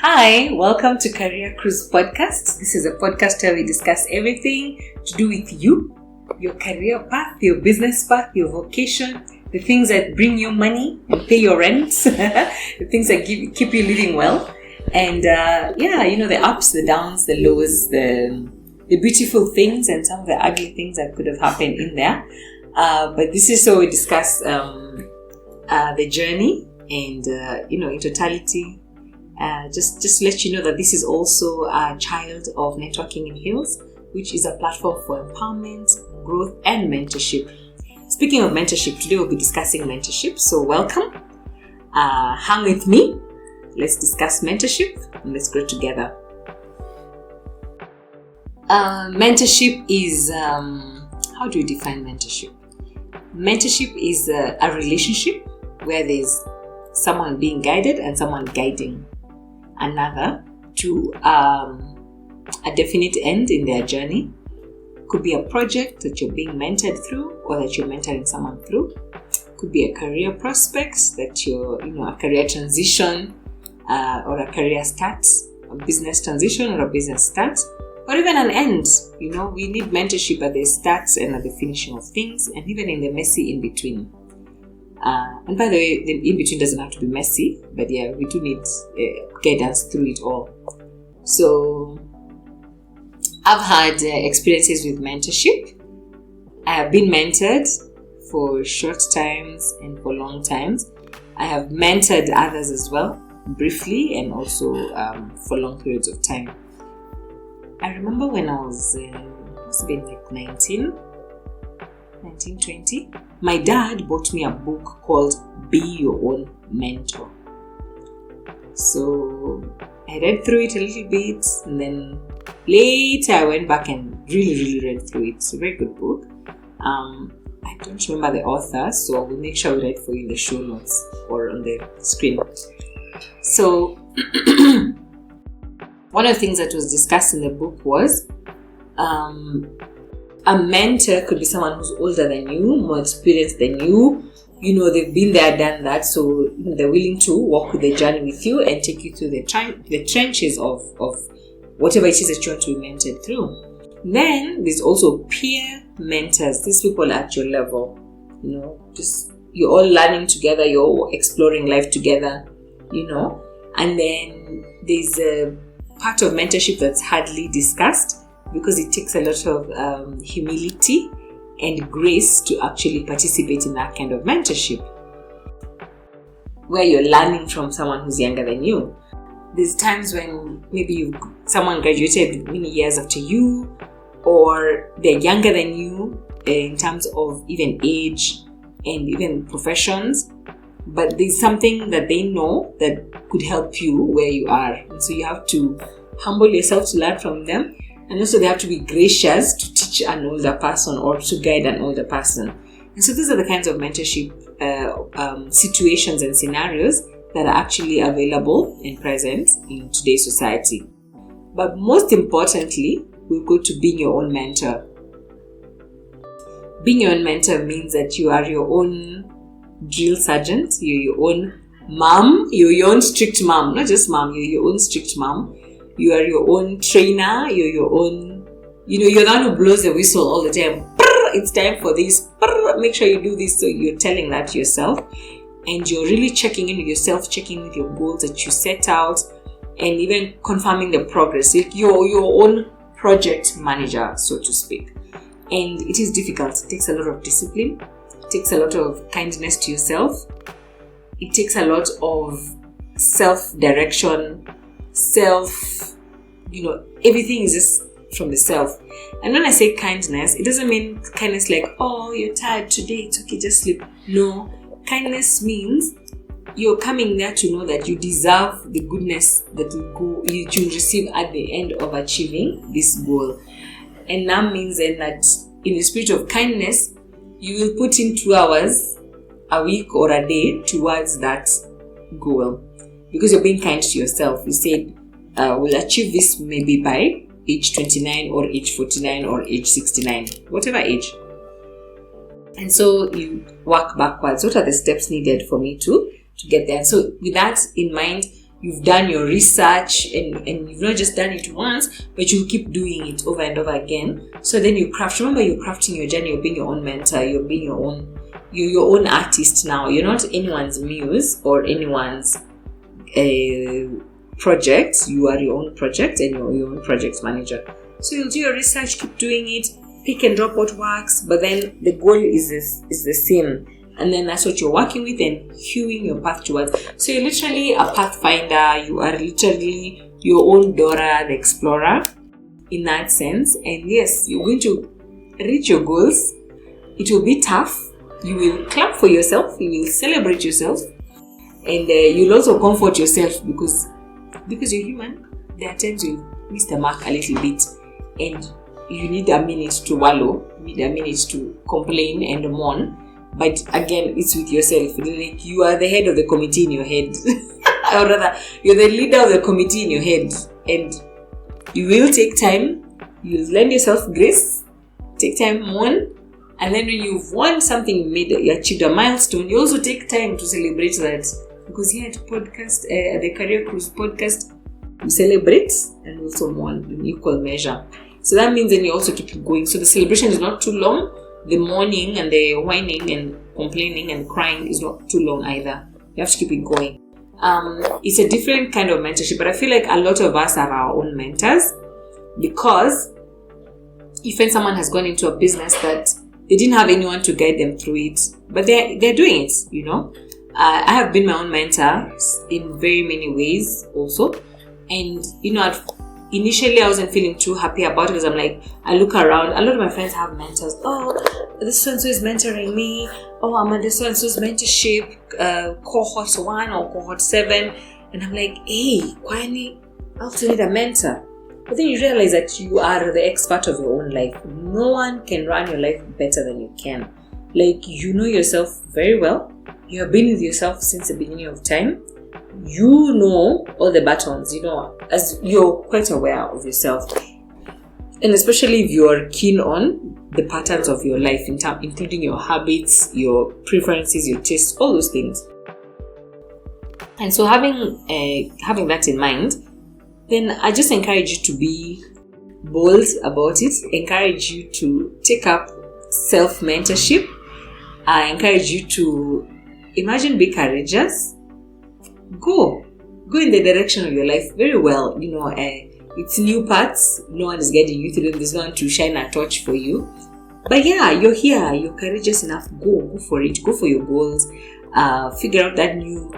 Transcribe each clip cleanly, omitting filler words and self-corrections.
Hi, welcome to Career Cruise Podcast. This is a podcast where we discuss everything to do with you, your career path, your business path, your vocation, the things that bring you money and pay your rent, the things that keep you living well. And the ups, the downs, the lows, the beautiful things and some of the ugly things that could have happened in there. But this is so we discuss the journey and, in totality. Just to let you know that this is also a child of Networking in Heels, which is a platform for empowerment, growth, and mentorship. Speaking of mentorship, today we'll be discussing mentorship. So welcome. Hang with me. Let's discuss mentorship and let's grow together. Mentorship is, how do you define mentorship? Mentorship is a relationship where there's someone being guided and someone guiding another to a definite end in their journey. Could be a project that you're being mentored through or that you're mentoring someone through. Could be a career prospects that you're, a career transition or a career start, a business transition or a business start, or even an end. We need mentorship at the start and at the finishing of things, and even in the messy in between. And by the way, the in-between doesn't have to be messy, but yeah, we do need guidance through it all. So, I've had experiences with mentorship. I have been mentored for short times and for long times. I have mentored others as well, briefly and also for long periods of time. I remember when I was, must have been like 1920, my dad bought me a book called Be Your Own Mentor. So I read through it a little bit, and then later I went back and really read through it. It's a very good book. I don't remember the author, so I will make sure we write for you in the show notes or on the screen. So one of the things that was discussed in the book was a mentor could be someone who's older than you, more experienced than you. They've been there, done that, so they're willing to walk with the journey with you and take you through the trenches of whatever it is that you want to be mentored through. Then there's also peer mentors. These people are at your level. Just you're all learning together, you're all exploring life together, And then there's a part of mentorship that's hardly discussed, because it takes a lot of humility and grace to actually participate in that kind of mentorship, where you're learning from someone who's younger than you. There's times when maybe someone graduated many years after you, or they're younger than you in terms of even age and even professions, but there's something that they know that could help you where you are. And so you have to humble yourself to learn from them. And also they have to be gracious to teach an older person or to guide an older person. And so these are the kinds of mentorship situations and scenarios that are actually available and present in today's society. But most importantly, we'll go to being your own mentor. Being your own mentor means that you are your own drill sergeant, you're your own mom, you're your own strict mom, not just mom, you're your own strict mom. You are your own trainer, you're your own, you're the one who blows the whistle all the time. It's time for this, make sure you do this. So you're telling that to yourself, and you're really checking in with yourself, checking with your goals that you set out, and even confirming the progress. You're your own project manager, so to speak. And it is difficult. It takes a lot of discipline. It takes a lot of kindness to yourself. It takes a lot of self-direction, everything is just from the self. And when I say kindness, it doesn't mean kindness like, oh, you're tired today, it's okay, just sleep. No, kindness means you're coming there to know that you deserve the goodness that you receive at the end of achieving this goal. And that means then that in the spirit of kindness, you will put in 2 hours a week or a day towards that goal. Because you're being kind to yourself. You said, we'll achieve this maybe by age 29 or age 49 or age 69, whatever age. And so you work backwards. What are the steps needed for me to get there? So with that in mind, you've done your research, and you've not just done it once, but you keep doing it over and over again. So then you craft. Remember, you're crafting your journey. You're being your own mentor. You're being you're your own artist now. You're not anyone's muse or anyone's project. You are your own project, and you're your own project manager. So you'll do your research, keep doing it, pick and drop what works, but then the goal is the same. And then that's what you're working with and hewing your path towards. So you're literally a pathfinder. You are literally your own Dora the Explorer in that sense. And yes, you're going to reach your goals. It will be tough. You will clap for yourself. You will celebrate yourself. And you'll also comfort yourself because you're human. There are times you miss the mark a little bit. And you need a minute to wallow. You need a minute to complain and mourn. But again, it's with yourself. Like you are the head of the committee in your head. Or rather, you're the leader of the committee in your head. And you will take time. You'll lend yourself grace. Take time, mourn. And then when you've won something, you achieved a milestone, you also take time to celebrate that. Because here at the Career Cruise podcast, we celebrate and also mourn in equal measure. So that means then you also keep it going. So the celebration is not too long. The mourning and the whining and complaining and crying is not too long either. You have to keep it going. It's a different kind of mentorship, but I feel like a lot of us are our own mentors, because if someone has gone into a business that they didn't have anyone to guide them through it, but they're doing it, you know. I have been my own mentor in very many ways also. And, you know, initially I wasn't feeling too happy about it because I'm like, I look around, a lot of my friends have mentors. Oh, this so-and-so is mentoring me. Oh, I'm on this so-and-so's mentorship, cohort 1 or cohort 7. And I'm like, hey, kwani, I also need a mentor. But then you realize that you are the expert of your own life. No one can run your life better than you can. Like, you know yourself very well. You have been with yourself since the beginning of time. You know all the buttons, you know, as you're quite aware of yourself. And especially if you're keen on the patterns of your life, including your habits, your preferences, your tastes, all those things. And so having that in mind, then I just encourage you to be bold about it. Encourage you to take up self-mentorship. I encourage you to be courageous. Go in the direction of your life very well. You know, it's new paths. No one is guiding you through them. There's no one to shine a torch for you. But yeah, you're here. You're courageous enough. Go for it. Go for your goals. Figure out that new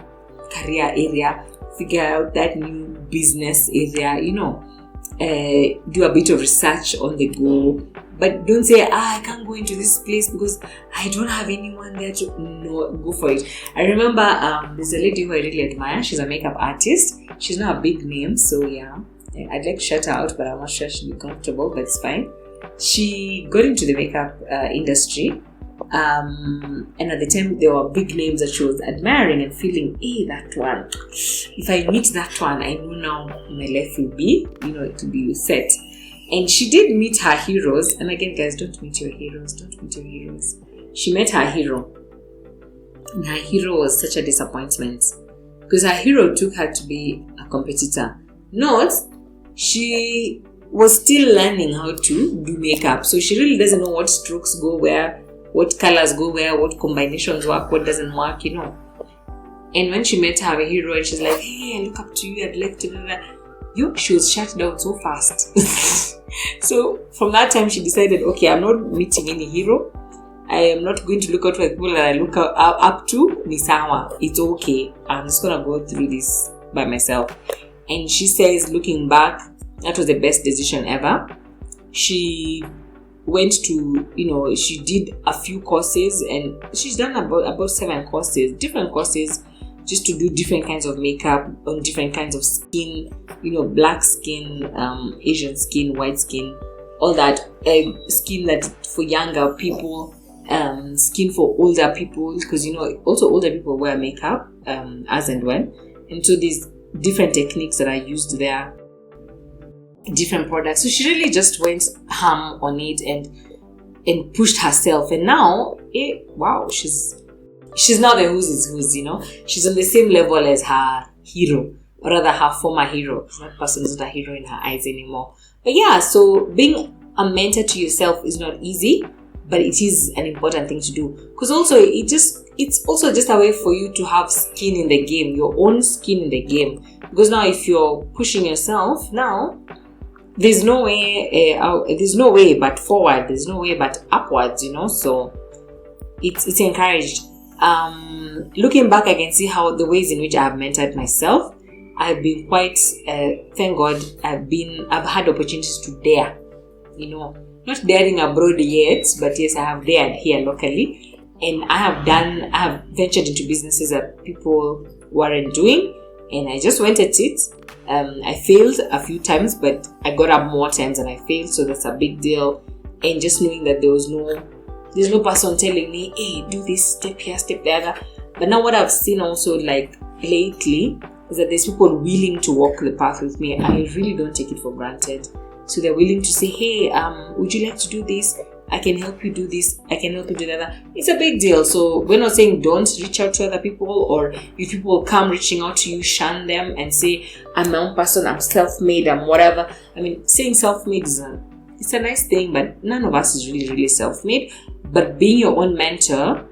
career area. Figure out that new business area. You know, do a bit of research on the go. But don't say, I can't go into this place because I don't have anyone there to... No, go for it. I remember there's a lady who I really admire. She's a makeup artist. She's not a big name, so yeah. I'd like to shout her out, but I'm not sure she'll be comfortable, but it's fine. She got into the makeup industry. And at the time, there were big names that she was admiring and feeling, hey, that one. If I meet that one, I know now my life will be, you know, it will be set. And she did meet her heroes. And again, guys, don't meet your heroes. Don't meet your heroes. She met her hero. And her hero was such a disappointment. Because her hero took her to be a competitor. Not, she was still learning how to do makeup. So she really doesn't know what strokes go where, what colors go where, what combinations work, what doesn't work, you know. And when she met her hero and she's like, hey, I look up to you, I'd like to... she was shut down so fast. So from that time she decided, okay, I'm not meeting any hero. I am not going to look out for people that I look up to. Nisawa, it's okay. I'm just gonna go through this by myself. And she says, looking back, that was the best decision ever. She went to, you know, she did a few courses, and she's done about 7 courses, different courses, just to do different kinds of makeup on different kinds of skin, you know, black skin, Asian skin, white skin, all that, skin that for younger people, skin for older people, because, you know, also older people wear makeup as and when. And so these different techniques that I used there, different products. So she really just went ham on it and pushed herself. And now, wow, she's now the who's is who's, you know. She's on the same level as her hero. or rather her former hero. That person is not a hero in her eyes anymore. But yeah, so being a mentor to yourself is not easy, but it is an important thing to do, because also it's also just a way for you to have skin in the game, your own skin in the game. Because now if you're pushing yourself, now there's no way but forward, there's no way but upwards, so it's encouraged. Looking back, I can see how the ways in which I have mentored myself, I've been quite thank God I've had opportunities to dare, not daring abroad yet, but yes, I have dared here locally, and I have ventured into businesses that people weren't doing, and I just went at it. I failed a few times, but I got up more times than I failed, so that's a big deal. And just knowing that there's no person telling me, hey, do this, step here, step there. But now what I've seen also, like lately, is that there's people willing to walk the path with me. I really don't take it for granted. So they're willing to say, hey, would you like to do this? I can help you do this. I can help you do that. It's a big deal. So we're not saying don't reach out to other people, or if people come reaching out to you, shun them and say, I'm my own person, I'm self-made, I'm whatever. I mean, saying self-made it's a nice thing, but none of us is really, really self-made. But being your own mentor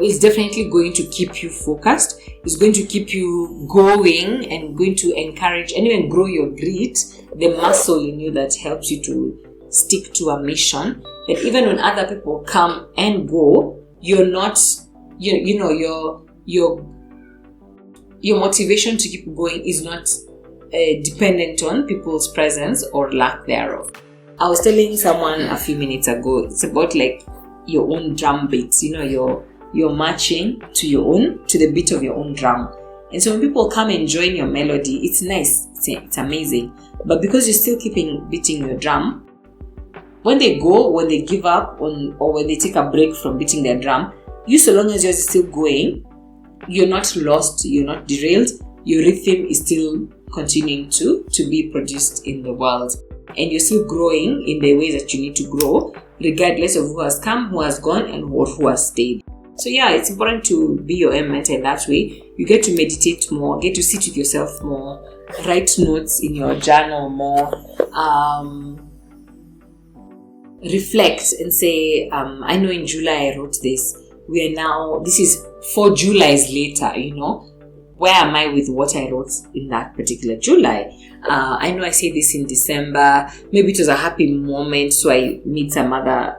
is definitely going to keep you focused. It's going to keep you going and going to encourage and even grow your grit, the muscle in you that helps you to stick to a mission. That even when other people come and go, you're not, your motivation to keep going is not dependent on people's presence or lack thereof. I was telling someone a few minutes ago, it's about like your own drum beats, you're marching to the beat of your own drum. And so when people come and join your melody, it's nice, it's amazing. But because you're still keeping beating your drum, when they give up or when they take a break from beating their drum, you, so long as you're still going, you're not lost, you're not derailed, your rhythm is still continuing to be produced in the world. And you're still growing in the ways that you need to grow, regardless of who has come, who has gone, and who has stayed. So yeah, it's important to be your own mentor in that way. You get to meditate more, get to sit with yourself more, write notes in your journal more, reflect and say, I know in July I wrote this. This is 4 Julys later, where am I with what I wrote in that particular July? I know I said this in December. Maybe it was a happy moment, so I made some other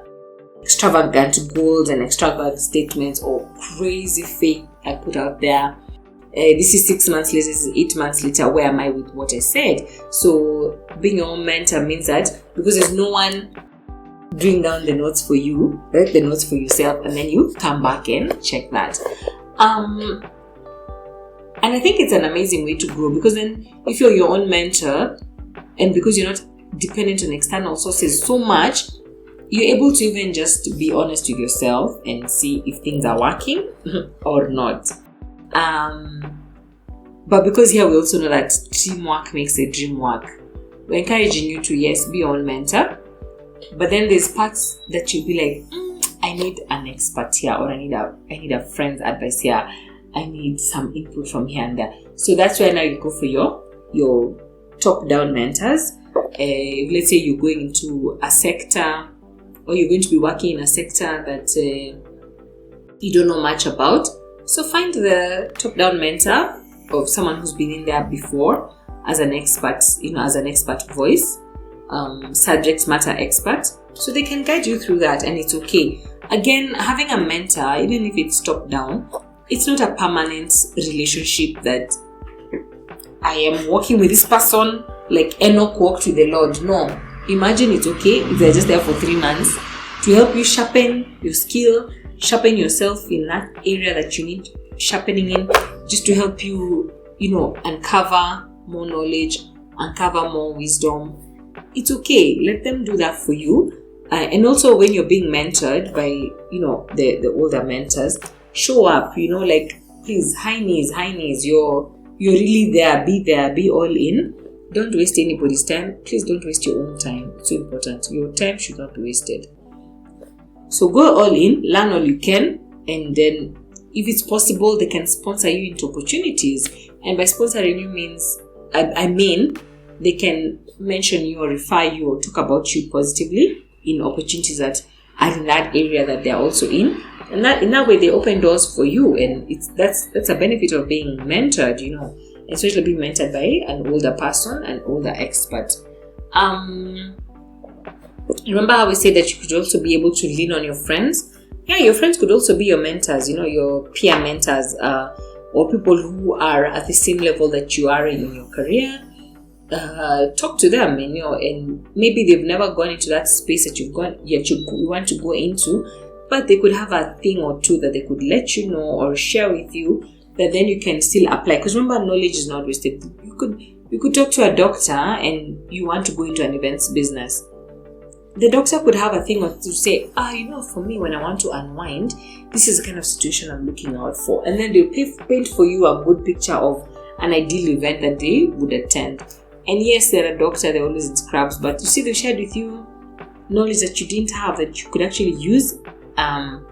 extravagant goals and extravagant statements or crazy faith I put out there. This is 6 months later, this is 8 months later. Where am I with what I said? So being your own mentor means that because there's no one doing down the notes for you, write the notes for yourself, and then you come back and check that. And I think it's an amazing way to grow, because then if you're your own mentor and because you're not dependent on external sources so much, you're able to even just be honest with yourself and see if things are working or not. But because here we also know that teamwork makes the dream work, we're encouraging you to, yes, be your own mentor. But then there's parts that you'll be like, I need an expert here, or I need a friend's advice here. I need some input from here and there. So that's where now you go for your top-down mentors. Let's say you're going into a sector, or you're going to be working in a sector that you don't know much about. So find the top-down mentor of someone who's been in there before as an expert, as an expert voice, subject matter expert, so they can guide you through that, and it's okay. Again, having a mentor, even if it's top-down, it's not a permanent relationship that I am working with this person like Enoch walked with the Lord. No. Imagine it's okay if they're just there for 3 months to help you sharpen your skill, sharpen yourself in that area that you need sharpening in, just to help you, uncover more knowledge, uncover more wisdom. It's okay. Let them do that for you. And also when you're being mentored by, the older mentors, show up, please, high knees, you're really there, be all in. Don't waste anybody's time. Please don't waste your own time. It's so important. Your time should not be wasted. So go all in, learn all you can, and then if it's possible, they can sponsor you into opportunities. And by sponsoring you means, I mean, they can mention you or refer you or talk about you positively in opportunities that are in that area that they're also in. And that in that way, they open doors for you. And that's a benefit of being mentored, especially being mentored by an older person, an older expert. Remember how we said that you could also be able to lean on your friends? Yeah, your friends could also be your mentors, your peer mentors, or people who are at the same level that you are in your career. Talk to them, and maybe they've never gone into that space that you've gone, yet you want to go into, but they could have a thing or two that they could let you know or share with you that then you can still apply. Because remember, knowledge is not wasted. You could talk to a doctor and you want to go into an events business. The doctor could have a thing or two to say, for me, when I want to unwind, this is the kind of situation I'm looking out for. And then they'll paint for you a good picture of an ideal event that they would attend. And yes, they're a doctor, they're always in scrubs, but you see, they've shared with you knowledge that you didn't have, that you could actually use and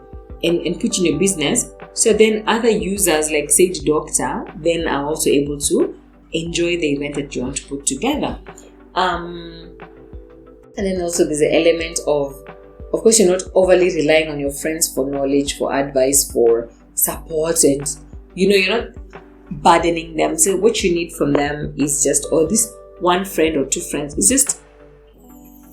put in your business. So then other users, like say the doctor, then are also able to enjoy the event that you want to put together. And then also there's an element of course, you're not overly relying on your friends for knowledge, for advice, for support, and you're not burdening them. So what you need from them is just, this one friend or two friends. It's just,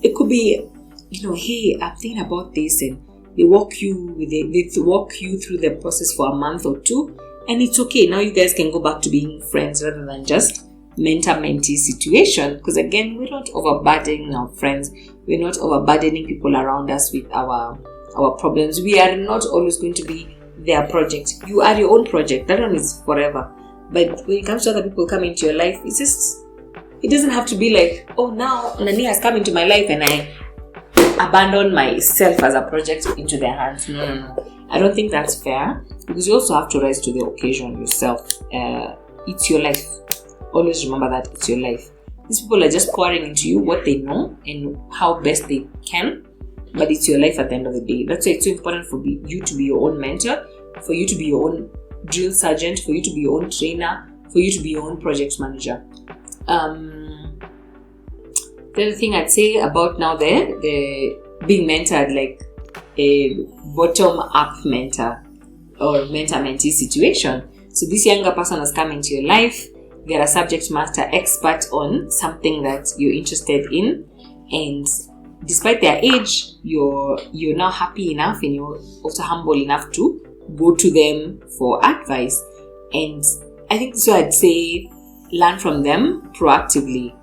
it could be, hey, I'm thinking about this, and they walk you through the process for a month or two, and it's okay. Now you guys can go back to being friends rather than just mentor-mentee situation, because again, we're not overburdening our friends, we're not overburdening people around us with our problems. We are not always going to be their project. You are your own project. That one is forever. But when it comes to other people coming into your life, it doesn't have to be like, now Nani has come into my life and I abandon myself as a project into their hands. No. I don't think that's fair, because you also have to rise to the occasion yourself. It's your life. Always remember that it's your life. These people are just pouring into you what they know and how best they can, but it's your life at the end of the day. That's why it's so important for you to be your own mentor, for you to be your own drill sergeant, for you to be your own trainer, for you to be your own project manager. The other thing I'd say about now the being mentored, like a bottom-up mentor or mentor-mentee situation. So this younger person has come into your life. They're a subject matter expert on something that you're interested in, and despite their age, you're now happy enough and you're also humble enough to go to them for advice. And I think so I'd say learn from them proactively.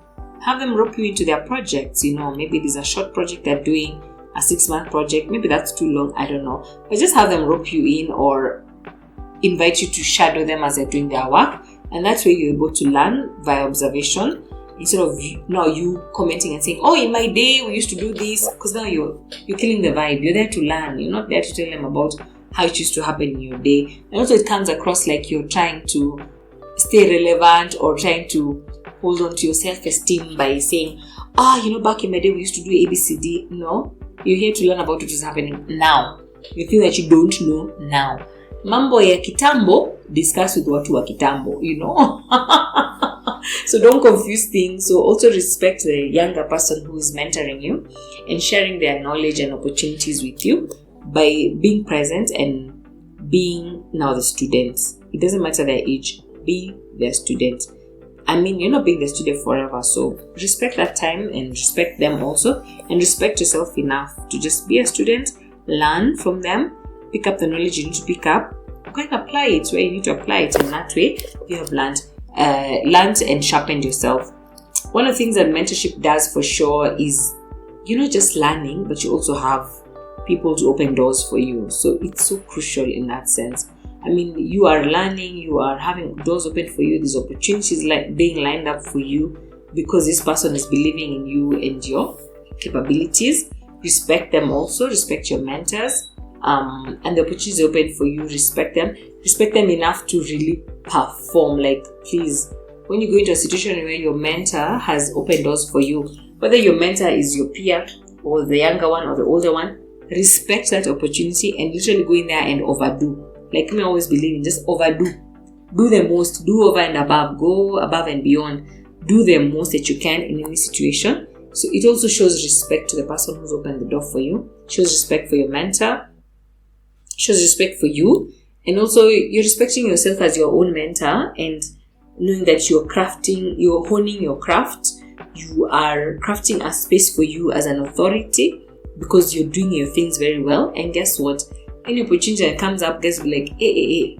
Have them rope you into their projects. Maybe there's a short project they're doing, a 6-month project, maybe that's too long, I don't know, but just have them rope you in or invite you to shadow them as they're doing their work. And that's where you're able to learn via observation, instead of you commenting and saying, in my day we used to do this, because now you're killing the vibe. You're there to learn. You're not there to tell them about how it used to happen in your day. And also it comes across like you're trying to stay relevant or trying to hold on to your self-esteem by saying, back in my day we used to do ABCD. No, you're here to learn about what is happening now. The thing that you don't know now. Mambo ya kitambo, discuss with watu wa kitambo, So don't confuse things. So also respect the younger person who is mentoring you and sharing their knowledge and opportunities with you by being present and being now the students. It doesn't matter their age, be their student. You're not being the student forever, so respect that time and respect them also, and respect yourself enough to just be a student, learn from them, pick up the knowledge you need to pick up, go and apply it where you need to apply it, and that way you have learned and sharpened yourself. One of the things that mentorship does for sure is you're not just learning, but you also have people to open doors for you. So it's so crucial in that sense. You are learning, you are having doors open for you, these opportunities being lined up for you because this person is believing in you and your capabilities. Respect them also, respect your mentors, and the opportunities open for you, respect them enough to really perform. Please, when you go into a situation where your mentor has opened doors for you, whether your mentor is your peer or the younger one or the older one, respect that opportunity and literally go in there and overdo. Like me, I always believe in just overdo. Do the most, do over and above, go above and beyond. Do the most that you can in any situation. So it also shows respect to the person who's opened the door for you, shows respect for your mentor, shows respect for you, and also you're respecting yourself as your own mentor and knowing that you're honing your craft. You are crafting a space for you as an authority because you're doing your things very well. And guess what? Any opportunity that comes up, guys will be like, hey,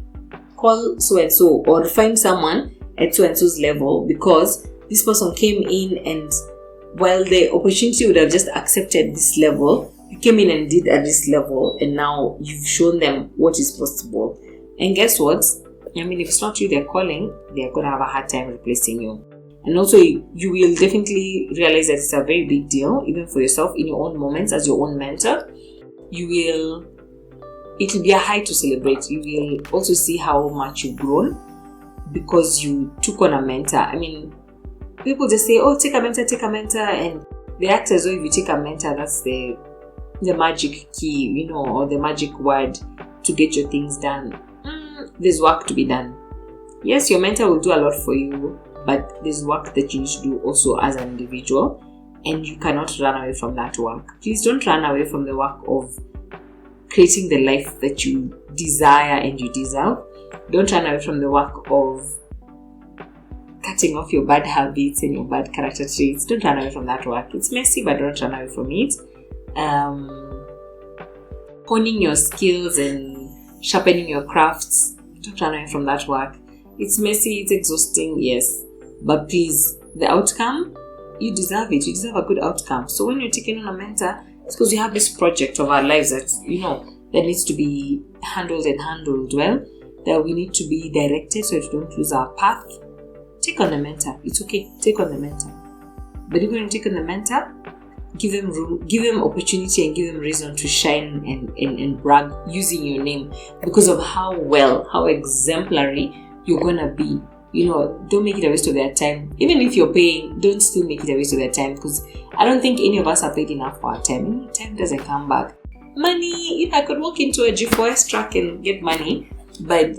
call so and so, or find someone at so and so's level, because this person came in, and while the opportunity would have just accepted this level, you came in and did at this level, and now you've shown them what is possible. And guess what? I mean, if it's not you they're calling, they're going to have a hard time replacing you. And also, you will definitely realize that it's a very big deal, even for yourself in your own moments as your own mentor. It will be a high to celebrate. You will also see how much you've grown because you took on a mentor. I mean, people just say, oh, take a mentor, and they act as though if you take a mentor, that's the magic key, or the magic word to get your things done. There's work to be done. Yes, your mentor will do a lot for you, but there's work that you need to do also as an individual, and you cannot run away from that work. Please don't run away from the work of creating the life that you desire and you deserve. Don't run away from the work of cutting off your bad habits and your bad character traits. Don't run away from that work. It's messy, but don't run away from it. Honing your skills and sharpening your crafts. Don't run away from that work. It's messy, it's exhausting, yes. But please, the outcome, you deserve it. You deserve a good outcome. So when you're taking on a mentor, it's because we have this project of our lives that, that needs to be handled well, that we need to be directed so that we don't lose our path. Take on the mentor. It's okay. Take on the mentor. But if you're going to take on the mentor, give them room, give them opportunity, and give them reason to shine and brag using your name because of how exemplary you're going to be. Don't make it a waste of their time. Even if you're paying, don't still make it a waste of their time, because I don't think any of us are paid enough for our time. Time doesn't come back. Money, I could walk into a G4S truck and get money, but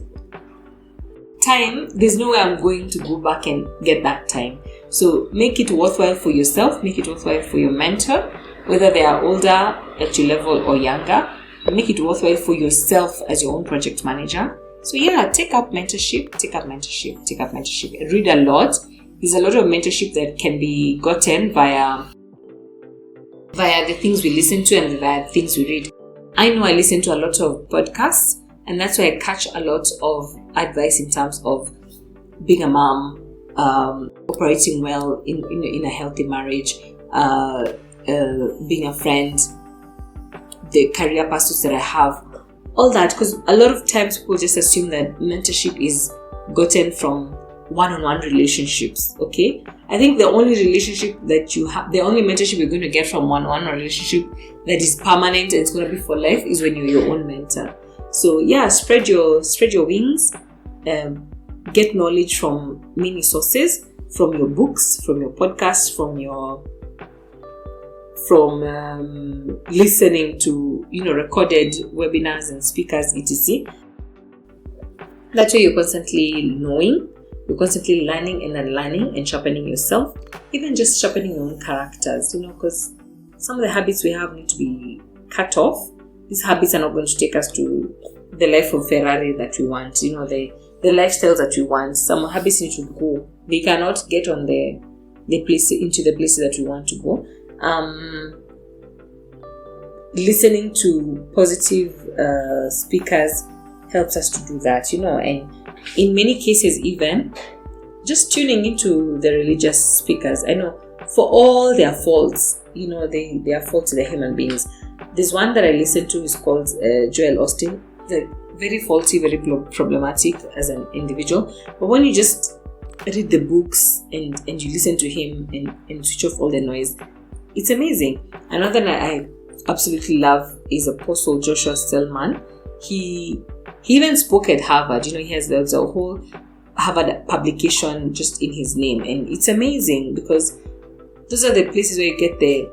time, there's no way I'm going to go back and get that time. So make it worthwhile for yourself, make it worthwhile for your mentor, whether they are older at your level or younger. Make it worthwhile for yourself as your own project manager. So yeah, take up mentorship. Read a lot. There's a lot of mentorship that can be gotten via the things we listen to and via things we read. I know I listen to a lot of podcasts, and that's why I catch a lot of advice in terms of being a mom, operating well in a healthy marriage, being a friend, the career pursuits that I have, all that. Because a lot of times people just assume that mentorship is gotten from one-on-one relationships. Okay, I think the only relationship that you have, the only mentorship you're going to get from one-on-one relationship that is permanent and it's going to be for life is when you're your own mentor. So yeah, spread your wings, get knowledge from many sources, from your books, from your podcasts, from listening to recorded webinars and speakers, etc. That way you're constantly knowing, you're constantly learning and unlearning and sharpening yourself, even just sharpening your own characters, because some of the habits we have need to be cut off. These habits are not going to take us to the life of Ferrari that we want, the lifestyles that we want. Some habits need to go. They cannot get on the places that we want to go. Listening to positive speakers helps us to do that, and in many cases even just tuning into the religious speakers. I know for all their faults, their faults, they're human beings. There's one that I listen to is called Joel Austin. They're very faulty, very problematic as an individual. But when you just read the books and you listen to him and switch off all the noise, it's amazing. Another that I absolutely love is Apostle Joshua Selman. He even spoke at Harvard. He has a whole Harvard publication just in his name, and it's amazing because those are the places where you get the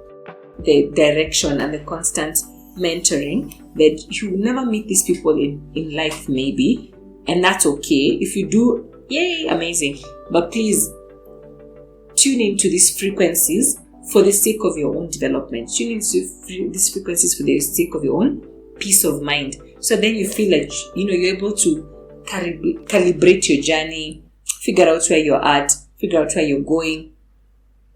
direction and the constant mentoring, that you will never meet these people in life, maybe, and that's okay. If you do, yay, amazing. But please tune into these frequencies for the sake of your own development. Tune into these frequencies for the sake of your own peace of mind. So then you feel like, you're able to calibrate your journey, figure out where you're at, figure out where you're going,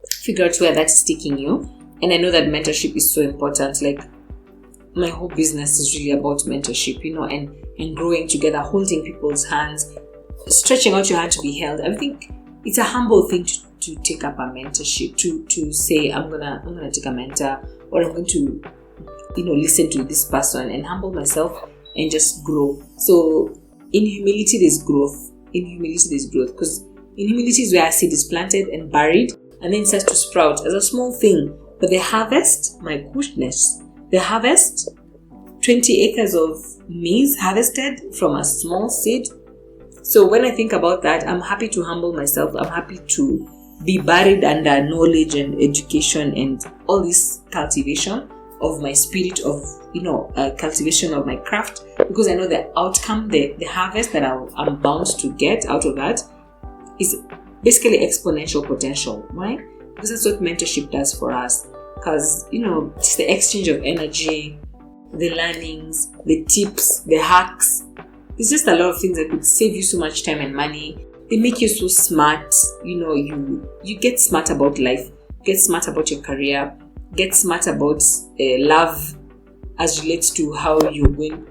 figure out where that's taking you. And I know that mentorship is so important. Like, my whole business is really about mentorship, and growing together, holding people's hands, stretching out your hand to be held. I think it's a humble thing to take up a mentorship, to say, I'm gonna take a mentor, or I'm going to, listen to this person and humble myself and just grow. So in humility, there's growth. Because in humility is where a seed is planted and buried, and then it starts to sprout as a small thing. But the harvest, my goodness, 20 acres of maize harvested from a small seed. So when I think about that, I'm happy to humble myself. I'm happy to be buried under knowledge and education and all this cultivation of my spirit, of cultivation of my craft, because I know the outcome, the harvest that I'm bound to get out of that is basically exponential potential, right? Because that's what mentorship does for us. Because it's the exchange of energy, the learnings, the tips, the hacks. It's just a lot of things that could save you so much time and money. They make you so smart. You get smart about life, get smart about your career, get smart about love as relates to how you're going.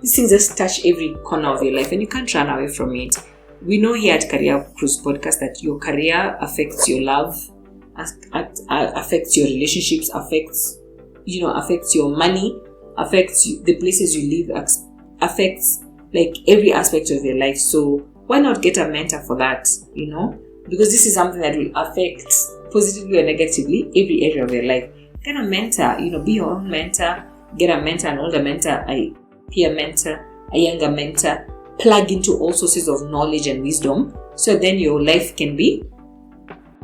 These things just touch every corner of your life and you can't run away from it. We know here at Career Cruise Podcast that your career affects your love, affects your relationships, affects your money, affects the places you live, affects like every aspect of your life. So why not get a mentor for that? Because this is something that will affect positively or negatively every area of your life. Get a mentor, be your own mentor. Get a mentor, an older mentor, a peer mentor, a younger mentor. Plug into all sources of knowledge and wisdom, so then your life can be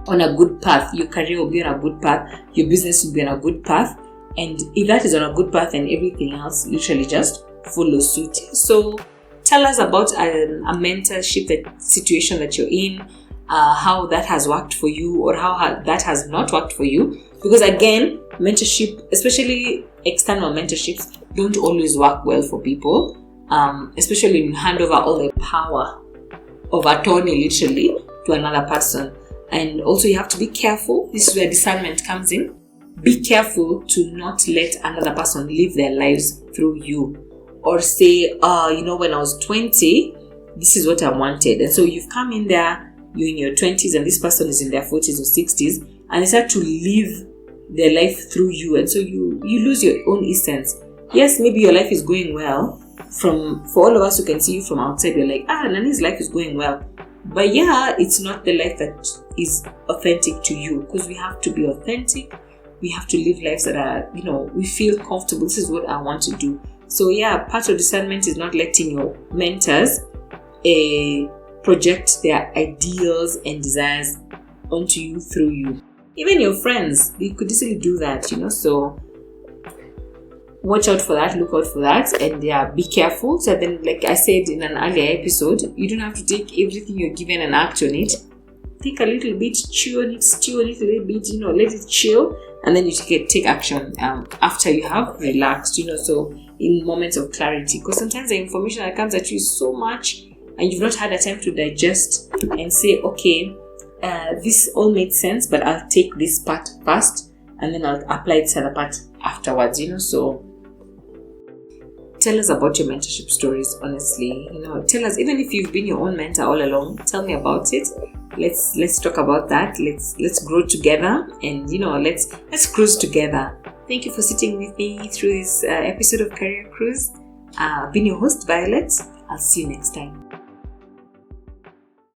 on a good path. Your career will be on a good path. Your business will be on a good path. And if that is on a good path, then everything else literally just follows suit. So tell us about a mentorship situation that you're in, how that has worked for you or how that has not worked for you. Because again, mentorship, especially external mentorships, don't always work well for people, especially when you hand over all the power of attorney literally to another person. And also you have to be careful. This is where discernment comes in. Be careful to not let another person live their lives through you, or say, when I was 20, this is what I wanted. And so you've come in there, you're in your 20s and this person is in their 40s or 60s, and they start to live their life through you. And so you lose your own essence. Yes, maybe your life is going well. For all of us who can see you from outside, we're like, Nani's life is going well. But yeah, it's not the life that is authentic to you, because we have to be authentic. We have to live lives that are, we feel comfortable. This is what I want to do. So yeah, part of discernment is not letting your mentors project their ideals and desires onto you through you. Even your friends, they could easily do that, so watch out for that, look out for that, and yeah, be careful. So then, like I said in an earlier episode, you don't have to take everything you're given and act on it. Take a little bit, chew on it, stew on it a little bit, let it chill, and then you take action after you have relaxed, so in moments of clarity. Because sometimes the information that comes at you is so much, and you've not had a time to digest and say, okay, this all made sense, but I'll take this part first, and then I'll apply this other part afterwards, So tell us about your mentorship stories, honestly. Tell us, even if you've been your own mentor all along, tell me about it. Let's talk about that. Let's grow together, and let's cruise together. Thank you for sitting with me through this episode of Career Cruise. I've been your host, Violet. I'll see you next time.